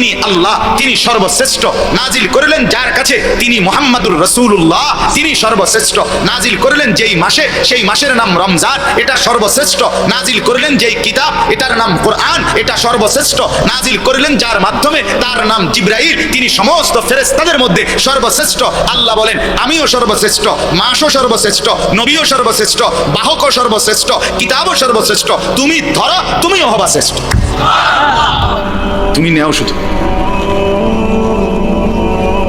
তিনি আল্লাহ, তিনি সর্বশ্রেষ্ঠ। নাজিল করলেন যার কাছে, তিনি মুহাম্মাদুর রাসূলুল্লাহ, তিনি সর্বশ্রেষ্ঠ। নাজিল করলেন যেই মাসে, সেই মাসের নাম রমজান, এটা সর্বশ্রেষ্ঠ। নাজিল করলেন যেই কিতাব, এটার নাম কোরআন, এটা সর্বশ্রেষ্ঠ। নাজিল করলেন যার মাধ্যমে, তার নাম জিবরাইল, তিনি সমস্ত ফেরেশতাদের মধ্যে সর্বশ্রেষ্ঠ। আল্লাহ বলেন আমিও সর্বশ্রেষ্ঠ, মাসও সর্বশ্রেষ্ঠ, নবীও সর্বশ্রেষ্ঠ, বাহকও সর্বশ্রেষ্ঠ, কিতাবও সর্বশ্রেষ্ঠ। তুমি ধরো, তুমিও হবা শ্রেষ্ঠ। তুমি নেও শুধু।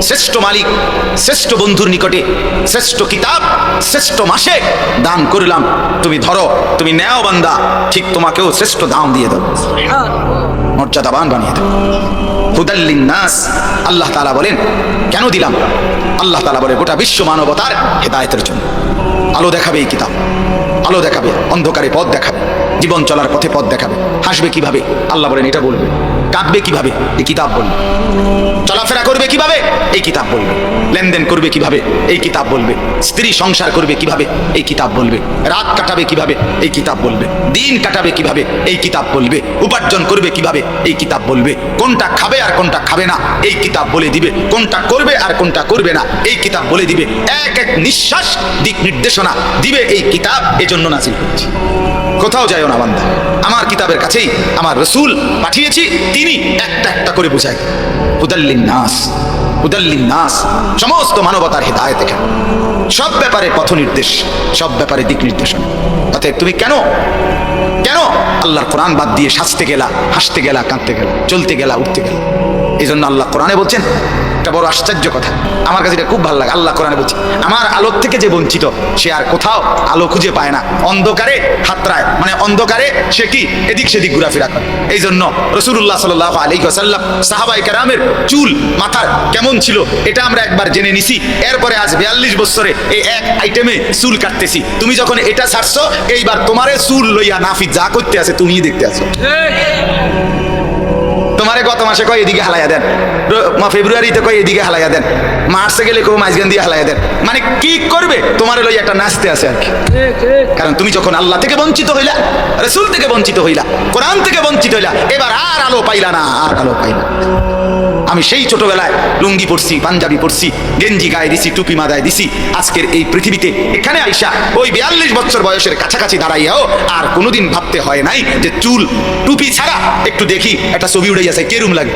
শ্রেষ্ঠ মালিক, শ্রেষ্ঠ বন্ধুর নিকটে, শ্রেষ্ঠ কিতাব, শ্রেষ্ঠ মাসে দান করলাম। তুমি ধরো, তুমি নেও বান্দা, ঠিক তোমাকেও শ্রেষ্ঠ দাম দিয়ে দেব, মর্যাদাবান বানিয়ে দেব। হুদাল লিন্নাস, আল্লাহ তাআলা বলেন কেন দিলাম? আল্লাহ তাআলা বলে গোটা বিশ্ব মানবতার হেদায়েতের জন্য। আলো দেখাবে এই কিতাব, আলো দেখাবে, অন্ধকারে পথ দেখাবে, জীবন চলার পথে পথ দেখাবে। হাসবে কিভাবে? আল্লাহ বলেন এটা বলবে। কাঁদবে কিভাবে? এই কিতাব বলবে। চলাফেরা করবে কিভাবে? এই কিতাব বলবে। লেনদেন করবে কিভাবে? এই কিতাব বলবে। স্ত্রী সংসার করবে কিভাবে? এই কিতাব বলবে। রাত কাটাবে কিভাবে? এই কিতাব বলবে। দিন কাটাবে কিভাবে? এই কিতাব বলবে। উপার্জন করবে কিভাবে? এই কিতাব বলবে। কোনটা খাবে আর কোনটা খাবে না এই কিতাব বলে দিবে। কোনটা করবে আর কোনটা করবে না এই কিতাব বলে দিবে। এক এক নিঃশ্বাস দিক নির্দেশনা দিবে এই কিতাব। এজন্য নাজিল করেছি। কোথাও যায় না বান্দা, আমার কিতাবের কাছেই আমার রাসূল পাঠিয়েছি, তিনি একটা একটা করে বুঝায়। হুদাল লিন্নাস, হুদাল লিন্নাস, সমস্ত মানবতার হেদায়েত এখানে। সব ব্যাপারে পথ নির্দেশ, সব ব্যাপারে দিক নির্দেশনা। অতএব তুমি কেন কেন আল্লাহর কোরআন বাদ দিয়ে সাজতে গেলা, হাসতে গেলা, কাঁদতে গেলা, চলতে গেলা, উঠতে গেলা? এই জন্য আল্লাহ কোরআনে বলছেন একটা বড় আশ্চর্য কথা, আমার কাছে এটা খুব ভালো লাগে। আল্লাহ কোরআনে বলছে আমার আলোর থেকে যে বঞ্চিত, সে আর কোথাও আলো খুঁজে পায় না, অন্ধকারে হাতড়ায়, মানে অন্ধকারে সে কি এদিক সেদিক ঘোরাফেরা করে। এই জন্য রাসূলুল্লাহ সাল্লাল্লাহু আলাইহি ওয়াসাল্লাম, সাহাবায়ে কেরামের চুল মাথার কেমন ছিল এটা আমরা একবার জেনে নিছি। এরপরে আজ 42 বছরে এই এক আইটেমে চুল কাটতেছি। তুমি যখন এটা ছাড়ছো, এইবার তোমারে চুল লইয়া নাফিজ যা করতে আছে তুমিই দেখতে আছো। তোমারে গত মাসে কয় এদিকে হালাইয়া দেন, ফেব্রুয়ারিতে কয় এদিকে হালাইয়া দেন, মার্চে গেলে কেউ মাঝখান দিয়ে হালাইয়া দেন। মানে কি করবে? তোমারে লইয়া একটা নাচতে আছে আর কি। কারণ তুমি যখন আল্লাহ থেকে বঞ্চিত হইলা, রাসূল থেকে বঞ্চিত হইলা, কোরআন থেকে বঞ্চিত হইলা, এবার আর আলো পাইলা না, আর আলো পাইলা। আমি সেই ছোটবেলায় লুঙ্গি পরছি, পাঞ্জাবি পরছি, গেঞ্জি গায়ে দিছি, টুপি মাথায় দিছি। আজকের এই পৃথিবীতে এখানে আইসা ওই 42 বছর বয়সের কাছাকাছি দাঁড়াইয়াও আর কোনোদিন ভাবতে হয় নাই যে চুল টুপি ছাড়া একটু দেখি একটা ছবি উঠে গেছে, কেরুম লাগে।